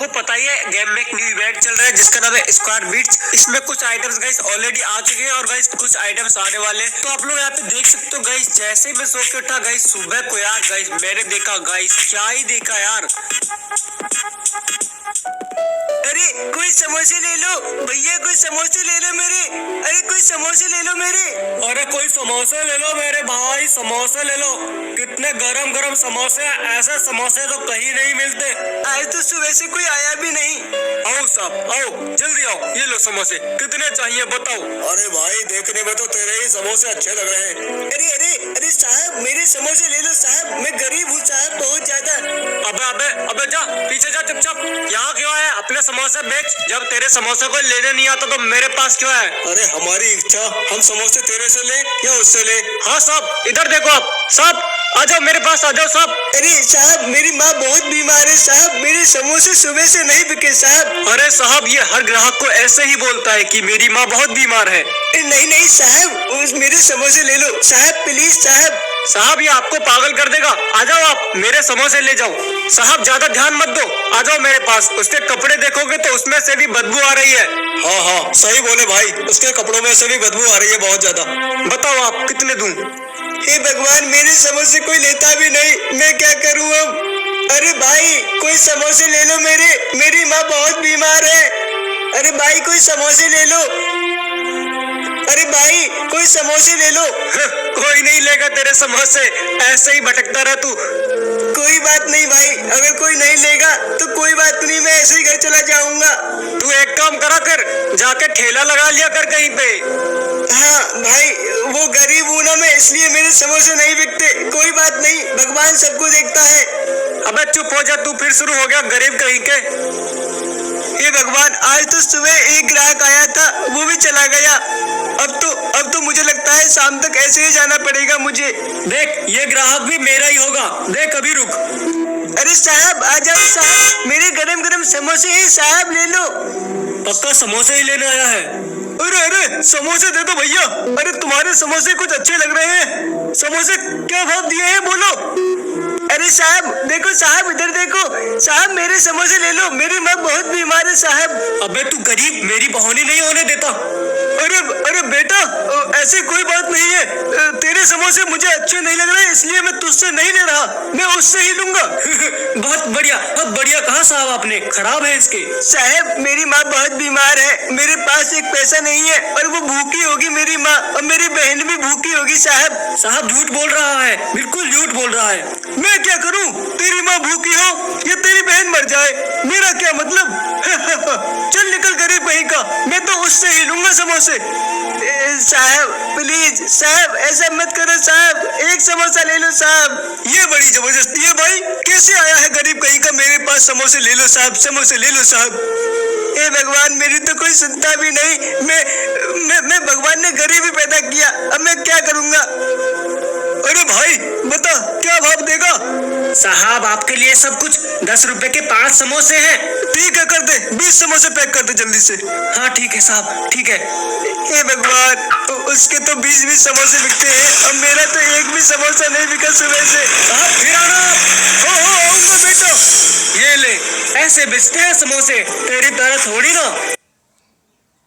आपको पता ही है गेम में एक न्यू इवेंट चल रहा है जिसका नाम है स्क्वाड बीट्स। इसमें कुछ आइटम्स गाइस ऑलरेडी आ चुके हैं और गाइस कुछ आइटम्स आने वाले हैं। तो आप लोग यहाँ पे देख सकते हो गाइस, जैसे ही मैं सो के उठा गाइस सुबह को यार गाइस मैंने देखा गाइस, क्या ही देखा यार। अरे कोई समोसे ले लो भैया, कोई समोसे ले लो मेरे। अरे कोई समोसे ले लो मेरे। अरे कोई समोसे ले लो मेरे भाई, समोसे ले लो। कितने गरम गरम समोसे, ऐसे समोसे तो कहीं नहीं मिलते। आज तो सुबह से कोई आया भी नहीं। आओ साहब आओ, जल्दी आओ, ये लो समोसे। कितने चाहिए बताओ। अरे भाई देखने में तो तेरे ही समोसे अच्छे लग रहे हैं। अरे अरे अरे साहब मेरे समोसे ले लो साहब, मैं गरीब हूँ साहब बहुत ज्यादा। अबे अबे अबे जा पीछे जा चुपचाप। यहाँ क्यों आया? अपने समोसे बेच। जब तेरे समोसे को लेने नहीं आता तो मेरे पास क्यों है? अरे हमारी इच्छा, हम समोसे तेरे से ले या उससे ले। हाँ साहब इधर देखो आप, साहब आ जाओ मेरे पास आ जाओ साहब। अरे साहब मेरी माँ बहुत बीमार है साहब, मेरे समोसे सुबह से नहीं बिके साहब। अरे साहब ये हर ग्राहक को ऐसे ही बोलता है कि मेरी माँ बहुत बीमार है। नहीं नहीं साहब मेरे समोसे ले लो साहब प्लीज साहब। साहब ये आपको पागल कर देगा। आ जाओ आप मेरे समोसे ले जाओ। साहब ज्यादा ध्यान मत दो, आ जाओ मेरे पास। उसके कपड़े देखोगे तो उसमें से भी बदबू आ रही है। हाँ हाँ सही बोले भाई, उसके कपड़ों में से भी बदबू आ रही है बहुत ज्यादा। बताओ आप कितने दूं? हे भगवान मेरे समोसे कोई लेता भी नहीं, मैं क्या करूं अब? अरे भाई कोई समोसे ले लो मेरे, मेरी माँ बहुत बीमार है। अरे भाई कोई समोसे ले लो। अरे भाई कोई समोसे ले लो। कोई नहीं लेगा तेरे समोसे, ऐसे ही भटकता रह तू। कोई बात नहीं भाई, अगर कोई नहीं लेगा तो कोई बात नहीं, मैं ऐसे ही घर चला जाऊंगा। तू एक काम करा कर, जाके ठेला लगा लिया कर कहीं पे। हाँ भाई वो गरीब हूँ ना मैं, इसलिए मेरे समोसे नहीं बिकते। कोई बात नहीं, भगवान सबको देखता है। अबे चुप हो जा तू, फिर शुरू हो गया गरीब कहीं के। हे भगवान आज तो सुबह एक ग्राहक आया था, वो भी चला गया। अब तो मुझे लगता है शाम तक ऐसे ही जाना पड़ेगा मुझे। देख ये ग्राहक भी मेरा ही होगा, देख अभी रुक। अरे साहब आ जाओ साहब, मेरे गरम गरम समोसे हैं साहब, ले लो। पक्का समोसे ही लेने आया है? अरे अरे समोसे दे दो भैया। अरे तुम्हारे समोसे कुछ अच्छे लग रहे हैं। समोसे क्या भाव दिए हैं बोलो। अरे साहब देखो साहब, इधर देखो साहब, मेरे समोसे ले लो, मेरी माँ बहुत बीमार है साहब। अबे तू गरीब, मेरी बहनी नहीं होने देता। अरे अरे बेटा ऐसी कोई बात नहीं है, तेरे समोसे मुझे अच्छे नहीं लग रहे इसलिए मैं तुझसे नहीं ले रहा, मैं उससे ही लूंगा। बहुत बढ़िया कहा साहब आपने, खराब है इसके। साहब मेरी माँ बहुत बीमार है, मेरे पास एक पैसा नहीं है और वो भूखी होगी मेरी माँ, और मेरी बहन भी भूखी होगी साहब। साहब झूठ बोल रहा है, बिल्कुल झूठ बोल रहा है। मैं क्या करूं, तेरी माँ भूखी हो या तेरी बहन मर जाए, मेरा क्या मतलब। चल निकल गरीब कहीं का, मैं तो उससे ही लूंगा समोसे। साहब प्लीज साहब ऐसा मत करो साहब, एक समोसा ले लो साहब। ये बड़ी जबरदस्ती है भाई, कैसे आया है गरीब कहीं का मेरे पास, समोसे ले लो साहब, समोसे ले लो साहब। हे भगवान मेरी तो कोई सुनता भी नहीं, मैं भगवान ने गरीबी पैदा किया, अब मैं क्या करूंगा। अरे भाई बता क्या भाव देगा। साहब आपके लिए सब कुछ 10 रुपए के 5 समोसे हैं। ठीक है कर दे, 20 समोसे पैक कर दे जल्दी से। हाँ ठीक है साहब ठीक है। हे भगवान उसके तो 20-20 समोसे बिकते हैं, अब मेरा तो एक भी समोसा नहीं बिका सुबह से। साहब फिर आना। हो आऊंगा बेटा। ये ले ऐसे बेचते हैं समोसे, तेरी तरह थोड़ी ना।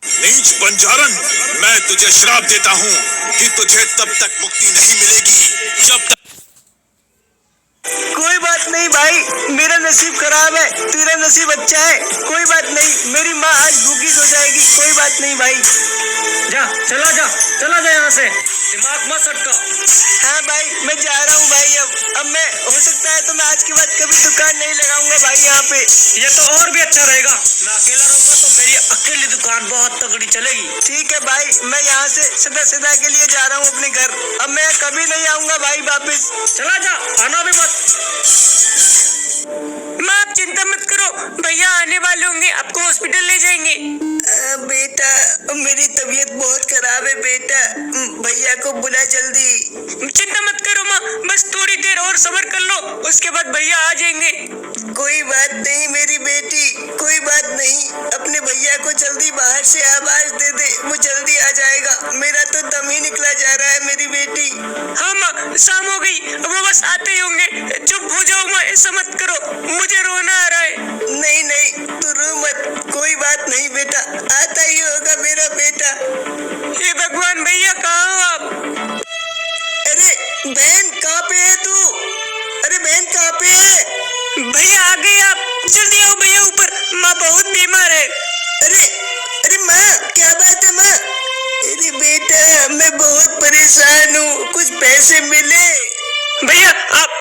नीच बंजारन, मैं तुझे श्राप देता हूँ कि तुझे तब तक मुक्ति नहीं मिलेगी जब तक। कोई बात नहीं भाई, मेरा नसीब खराब है, तेरा नसीब अच्छा है। कोई बात नहीं, मेरी माँ आज भूखी सो जाएगी, कोई बात नहीं भाई। चला जा यहाँ से, दिमाग मत सटका। हाँ भाई मैं जा रहा हूँ भाई, अब मैं हो सकता है तो मैं आज के बाद कभी दुकान नहीं लगाऊंगा भाई यहाँ पे। ये तो और भी अच्छा रहेगा, मैं अकेला रहूंगा तो मेरी अकेली दुकान बहुत तगड़ी चलेगी। ठीक है भाई, मैं यहाँ से सदा के लिए जा रहा हूँ अपने घर, अब मैं कभी नहीं आऊंगा भाई वापिस। चला जा, आना भी मत। माँ आप चिंता मत करो, भैया आने वाले होंगे, आपको हॉस्पिटल ले जाएंगे। बेटा मेरी तबीयत बहुत खराब है बेटा, भैया को बुला जल्दी। चिंता मत करो माँ, बस थोड़ी देर और सब्र कर लो, उसके बाद भैया आ जाएंगे। कोई बात नहीं मेरी बेटी, कोई बात नहीं, अपने भैया को जल्दी बाहर से आवाज दे दे, वो जल्दी आ जाएगा, मेरा तो दम ही निकला जा रहा है मेरी बेटी। हाँ माँ शाम हो गई, वो बस आते ही होंगे, चुप हो जाओ माँ, ऐसा मत करो, मुझे रोना आ रहा है। नहीं माँ बहुत बीमार है। अरे अरे माँ, क्या बात है माँ? अरे बेटा, मैं बहुत परेशान हूँ, कुछ पैसे मिले? भैया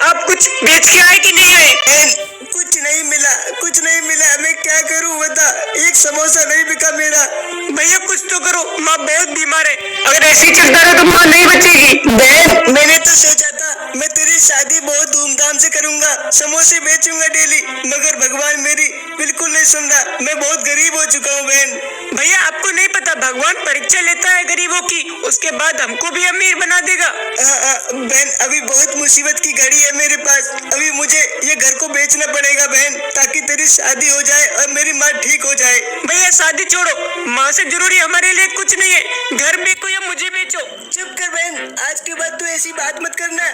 आप कुछ बेच के आए कि नहीं आए? कुछ नहीं मिला, कुछ नहीं मिला, मैं क्या करूँ बता, एक समोसा नहीं बिका मेरा। भैया कुछ तो करो, माँ बहुत बीमार है, अगर ऐसे ही चलता रहा तो माँ नहीं बचेगी। बहन, मैंने तो सोचा था मैं तेरी शादी बहुत धूमधाम से करूंगा, समोसे बेचूंगा डेली, मगर भगवान मेरी बिल्कुल नहीं सुन रहा, मैं बहुत गरीब हो चुका हूँ बहन। भैया आपको नहीं पता, भगवान परीक्षा लेता है गरीबों की, उसके बाद हमको भी अमीर बना देगा। बहन, अभी बहुत मुसीबत की घड़ी है मेरे पास, अभी मुझे ये घर को बेचना पड़ेगा बहन, ताकि तेरी शादी हो जाए और मेरी माँ ठीक हो जाए। भैया शादी छोड़ो, माँ से जरूरी हमारे लिए कुछ नहीं है, घर बेचो या मुझे बेचो। चुप कर बहन, आज के बाद तू ऐसी बात मत करना।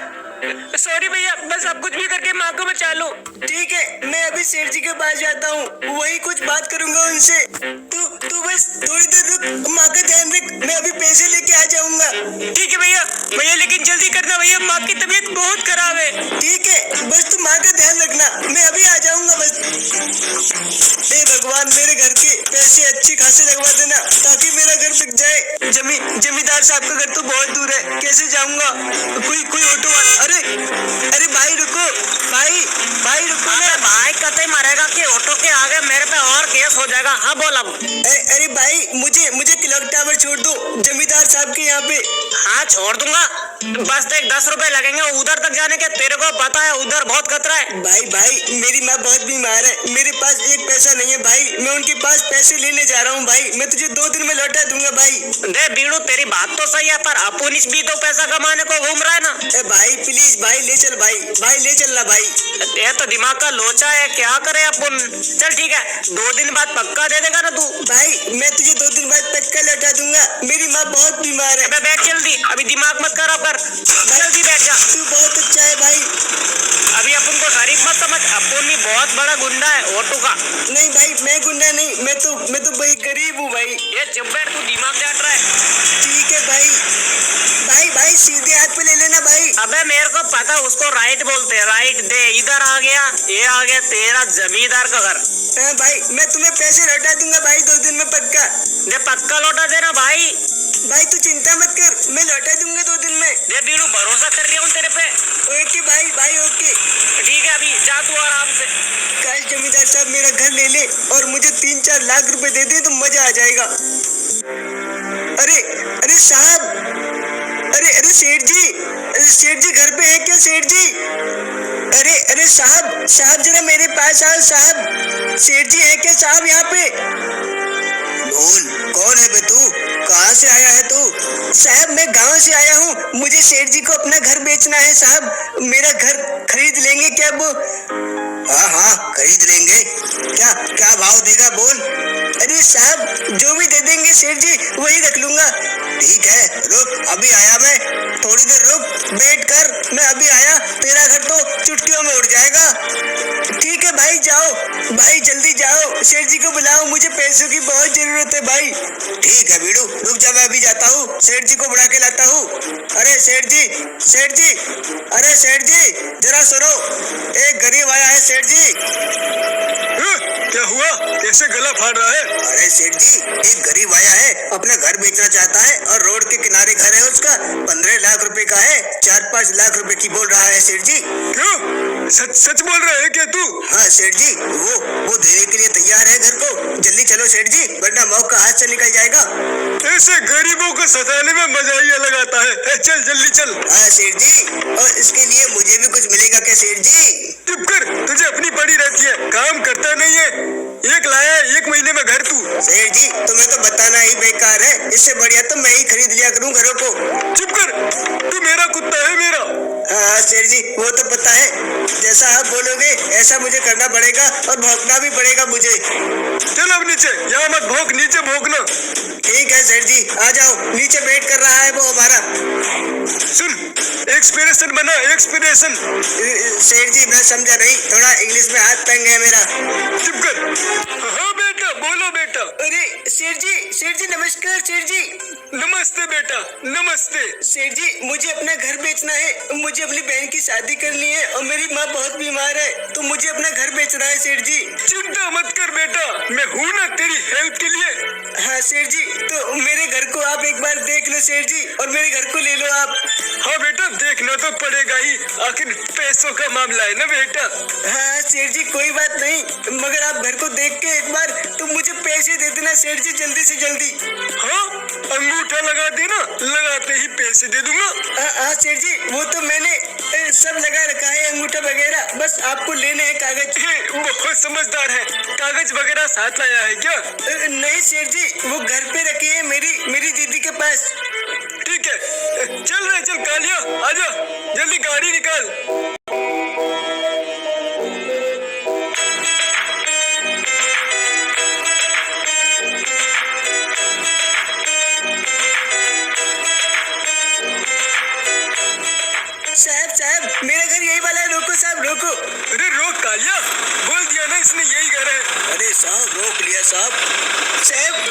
सॉरी भैया, बस आप कुछ भी करके माँ को बचा लो। ठीक है, मैं अभी सेठ जी के पास जाता हूँ, वही कुछ बात करूंगा उनसे। तू बस थोड़ी देर रुक, माँ का ध्यान रख, मैं अभी पैसे लेके आ जाऊंगा। ठीक है भैया, भैया लेकिन जल्दी करना भैया, माँ की तबीयत बहुत खराब है। ठीक है, बस तू माँ का ध्यान रखना, मैं अभी आ जाऊंगा बस। हे भगवान, मेरे घर के पैसे अच्छी खासे लगवा देना, ताकि मेरा घर बिक जाए। जमींदार साहब का घर तो बहुत दूर है, कैसे जाऊंगा? कोई ऑटो वाला, अरे भाई रुको, भाई रुको ना। भाई कतई मरेगा कि ऑटो के आगे मेरे पे और केस हो जाएगा। हाँ बोल अब। अरे भाई, मुझे क्लॉक टावर छोड़ दो, जमींदार साहब के यहाँ पे। हाँ छोड़ दूंगा, बस तो 10 रुपए लगेंगे उधर तक जाने के, तेरे को पता है उधर बहुत खतरा है। भाई मेरी माँ बहुत बीमार है, मेरे पास एक पैसा नहीं है भाई, मैं उनके पास पैसे लेने जा रहा हूँ भाई, मैं तुझे 2 दिन में लौटा दूंगा भाई। दे बीड़ू, तेरी बात तो सही है, पर अपुनिस भी तो पैसा कमाने को घूम रहा है ना। भाई प्लीज भाई ले चल, भाई ले चलना भाई। ये तो दिमाग का लोचा है, क्या करे अपन। चल ठीक है, 2 दिन बाद पक्का दे देगा ना तू? भाई मैं तुझे 2 दिन बाद पक्का लौटा दूंगा, मेरी माँ बहुत बीमार है। बैठ जल्दी, अभी दिमाग मत खराब कर, जल्दी बैठ जा। तू बहुत अच्छा है भाई। अभी अपन को गरीब मत समझ, अपन भी बहुत बड़ा गुंडा है ऑटो का। नहीं भाई, मैं गुंडा नहीं, मैं तो भाई गरीब हूँ भाई। ये चुप बैठ, तू दिमाग चाट रहा है। ठीक है भाई सीधे हाथ पे ले लेना भाई। अबे मेरे को पता, उसको राइट बोलते हैं, राइट दे। इधर आ गया, ये आ गया तेरा जमींदार का घर। भाई मैं तुम्हें पैसे लौटा दूंगा भाई, 2 दिन में पक्का। दे पक्का लौटा देना भाई तू चिंता मत कर, मैं लौटा दूंगा 2 दिन में। दे बीड़ू, भरोसा कर लिया हूँ तेरे पे। ओके भाई ओके। ठीक है, अभी जा तू आराम से। कल जमींदार साहब मेरा घर ले ले और मुझे 3-4 लाख रुपए दे दे तो मजा आ जाएगा। अरे साहब, अरे सेठ जी घर पे है क्या सेठ जी? अरे साहब जरा मेरे पास आओ साहब, सेठ जी है क्या साहब यहाँ पे? बोल, कौन है बे तू? कहाँ से आया है तू? साहब मैं गांव से आया हूँ, मुझे सेठ जी को अपना घर बेचना है साहब, मेरा घर खरीद लेंगे क्या वो? हाँ खरीद लेंगे, क्या भाव देगा बोल? अरे साहब जो भी दे देंगे सेठ जी वही रख लूंगा। ठीक है रुक, अभी आया मैं, थोड़ी देर रुक, वेट कर, मैं अभी आया, तेरा घर तो चुटकियों में उड़ जाएगा। ठीक है भाई, जाओ भाई, जल्दी जाओ, सेठ जी को बुलाओ, मुझे पैसों की बहुत जरूरत है भाई। ठीक है बीड़ू, रुक जा, मैं अभी जाता हूँ, सेठ जी को बुला के लाता हूँ। अरे सेठ जी, अरे सेठ जी जरा सुनो, एक गरीब आया है सेठ जी। क्या हुआ, कैसे गला फाड़ रहा है? अरे सेठ जी, एक गरीब आया है, अपना घर बेचना चाहता है और रोड के किनारे घर है उसका, 15 लाख रुपए का है, 4-5 लाख रुपए की बोल रहा है सेठ जी। क्यों, सच बोल रहा है क्या तू? हाँ सेठ जी, वो देने के लिए तैयार है घर को, जल्दी चलो सेठ जी, वरना मौका हाथ से निकल जाएगा। ऐसे गरीबों को सताने में मजा ही अलग आता है, चल जल्दी चल। हाँ सेठ जी, और इसके लिए मुझे भी कुछ मिलेगा क्या सेठ जी? चुप कर, तुझे अपनी पड़ी रहती है, काम करता नहीं है, एक लाया 1 महीने में घर तू। सेठ जी तुम्हें तो बताना ही बेकार है, इससे बढ़िया तो मैं ही खरीद लिया करूं घरों को। चुप कर, तू मेरा कुत्ता है मेरा। हाँ सेठ जी वो तो पता है, जैसा आप बोलोगे ऐसा मुझे करना पड़ेगा और भौंकना भी पड़ेगा मुझे। चल अब नीचे, यहाँ मत भौंक, नीचे भौंकना। ठीक है सेठ जी, आ जाओ, नीचे वेट कर रहा है वो हमारा। सुन, एक्सपीरियंस बना, एक्सपीरियंस। सेठ जी मैं समझा नहीं, थोड़ा इंग्लिश में हाथ तंग है मेरा। चुप कर। हाँ बेटा, बोलो बेटा। अरे सेठ जी नमस्कार सेठ जी। नमस्ते बेटा नमस्ते। सेठ जी मुझे अपना घर बेचना है, मुझे अपनी बहन की शादी करनी है और मेरी माँ बहुत बीमार है, तो मुझे अपना घर बेचना है सेठ जी। चिंता मत कर बेटा, मैं हूँ ना तेरी हेल्प के लिए। हाँ सेठ जी, तो मेरे घर को आप एक बार देख लो सेठ जी, और मेरे घर को ले लो आप। हाँ बेटा देखना तो पड़ेगा ही, आखिर पैसों का मामला है ना बेटा। हाँ सेठ जी कोई बात नहीं, मगर आप घर को देख के एक बार तो मुझे पैसे दे देना सेठ जी, जल्दी से जल्दी। हाँ अंगूठा लगा देना, लगाते ही पैसे दे दूंगा। हाँ सेठ जी वो तो मैंने सब लगा रखा है अंगूठा वगैरह, बस आपको लेने हैं कागज। बहुत समझदार है, कागज वगैरह साथ लाया है क्या? नहीं सेठ जी वो घर पे रखी है मेरी दीदी के पास। ठीक है चल कालिया आजा, जल्दी गाड़ी निकाल। साहब मेरा घर यही वाला है, रोको साहब रोको। अरे रोक कालिया, बोल दिया ना इसने यही घर है। अरे साहब रोक लिया साहब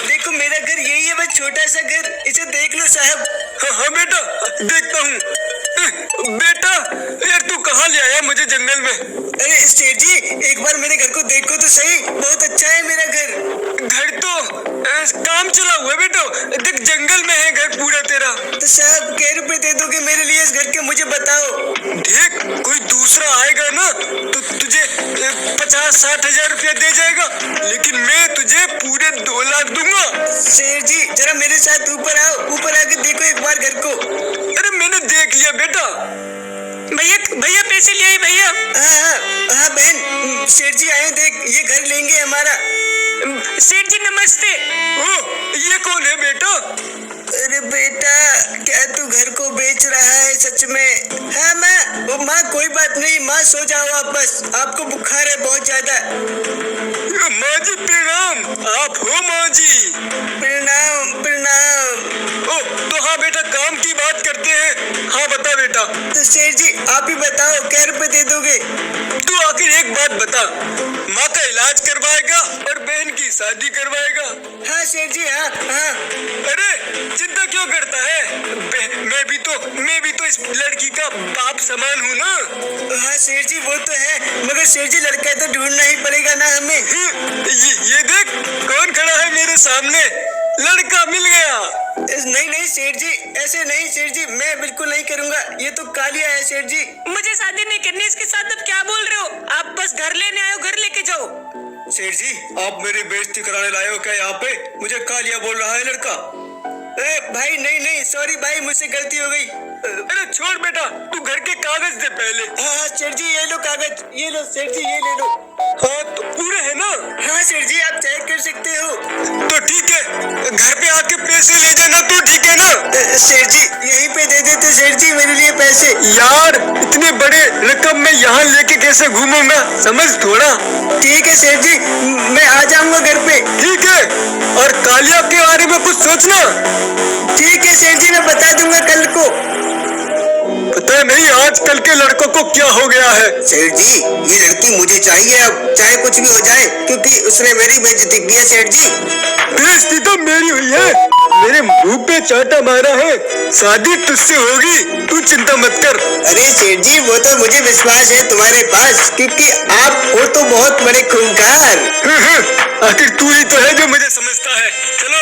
देखो मेरा घर यही है, बस छोटा सा घर, इसे देख लो साहब। हाँ बेटा देखता हूँ। बेटा यार तू कहाँ ले आया मुझे जंगल में? अरे सेठ जी एक बार मेरे घर को देखो तो सही, बहुत अच्छा है मेरा घर तो काम चला हुआ है बेटा, देख जंगल में है घर पूरा तेरा। तो साहब क्या रुपए दे दोगे मेरे लिए इस घर के, मुझे बताओ। देख कोई दूसरा आएगा ना तो तुझे 50-60 हजार रुपया दे जाएगा, लेकिन मैं तुझे पूरे 2 लाख दूंगा। सेठ जी जरा मेरे साथ ऊपर आओ, ऊपर आके देखो एक बार घर को। अरे मैंने देख लिया बेटा। भैया पैसे ले आए भैया। हाँ बहन, सेठ जी आए देख, ये घर लेंगे हमारा। सेठ जी नमस्ते। ओ ये कौन है बेटा? अरे बेटा क्या तू घर को बेच रहा है सच में? हाँ माँ कोई बात नहीं माँ, सो जाओ आप, बस आपको बुखार है बहुत ज्यादा। माँ जी प्रणाम। आप हो माँ जी? प्रणाम। ओ तो हाँ बेटा काम की बात करते हैं। हाँ बता बेटा। तो सेठ जी आप ही बताओ क्या रुपए दे दोगे? तू आखिर एक बात बता, माँ का इलाज करवाएगा और बहन की शादी करवाएगा? हाँ सेठ जी हाँ। अरे चिंता क्यों करता है, मैं भी तो इस लड़की का बाप समान हूँ ना। हाँ सेठ जी वो तो है, मगर सेठ जी लड़का तो ढूंढना ही पड़ेगा ना हमें। ये देख कौन खड़ा है मेरे सामने, लड़का मिल गया। नहीं सेठ जी ऐसे नहीं सेठ जी, मैं बिल्कुल नहीं करूँगा, ये तो कालिया है सेठ जी। मुझे शादी नहीं करनी इसके साथ, अब क्या बोल रहे हो आप? बस घर लेने आए हो, घर लेके जाओ। सेठ जी आप मेरी बेइज्जती कराने लाए हो क्या यहाँ पे? मुझे कालिया बोल रहा है लड़का। भाई नहीं सॉरी भाई, मुझसे गलती हो गई। अरे छोड़ बेटा, तू घर के कागज दे पहले। हाँ सेठ जी ये लो कागज, ये लो सेठ जी ये ले लो। हाँ तो पूरे है ना? हाँ सेठ जी आप चेक कर सकते हो। तो ठीक है घर पे आके पैसे ले जाना तू, ठीक है ना? सेठ जी यहीं पे दे देते सेठ जी मेरे लिए पैसे। यार इतने बड़े रकम मैं यहाँ लेके कैसे घूमूंगा, समझ थोड़ा। ठीक है सेठ जी मैं आ जाऊंगा घर पे। ठीक है, और कालिया के बारे में कुछ सोचना। ठीक है सेठ जी मैं बता दूंगा कल को। पता नहीं आजकल के लड़कों को क्या हो गया है। सेठ जी ये लड़की मुझे चाहिए अब, चाहे कुछ भी हो जाए, क्योंकि उसने मेरी बेइज्जती की है सेठ जी। बेइज्जती तो मेरी हुई है, मेरे मुंह पे चाटा मारा है, शादी तुझसे होगी, तू चिंता मत कर। अरे सेठ जी वो तो मुझे विश्वास है तुम्हारे पास, क्योंकि आप हो तो बहुत बड़े खूंखार। आखिर तू ही तो है जो मुझे समझता है। चलो।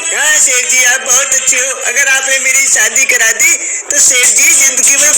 हाँ सेठ जी आप बहुत अच्छे हो, अगर आपने मेरी शादी करा दी तो सेठ जी जिंदगी में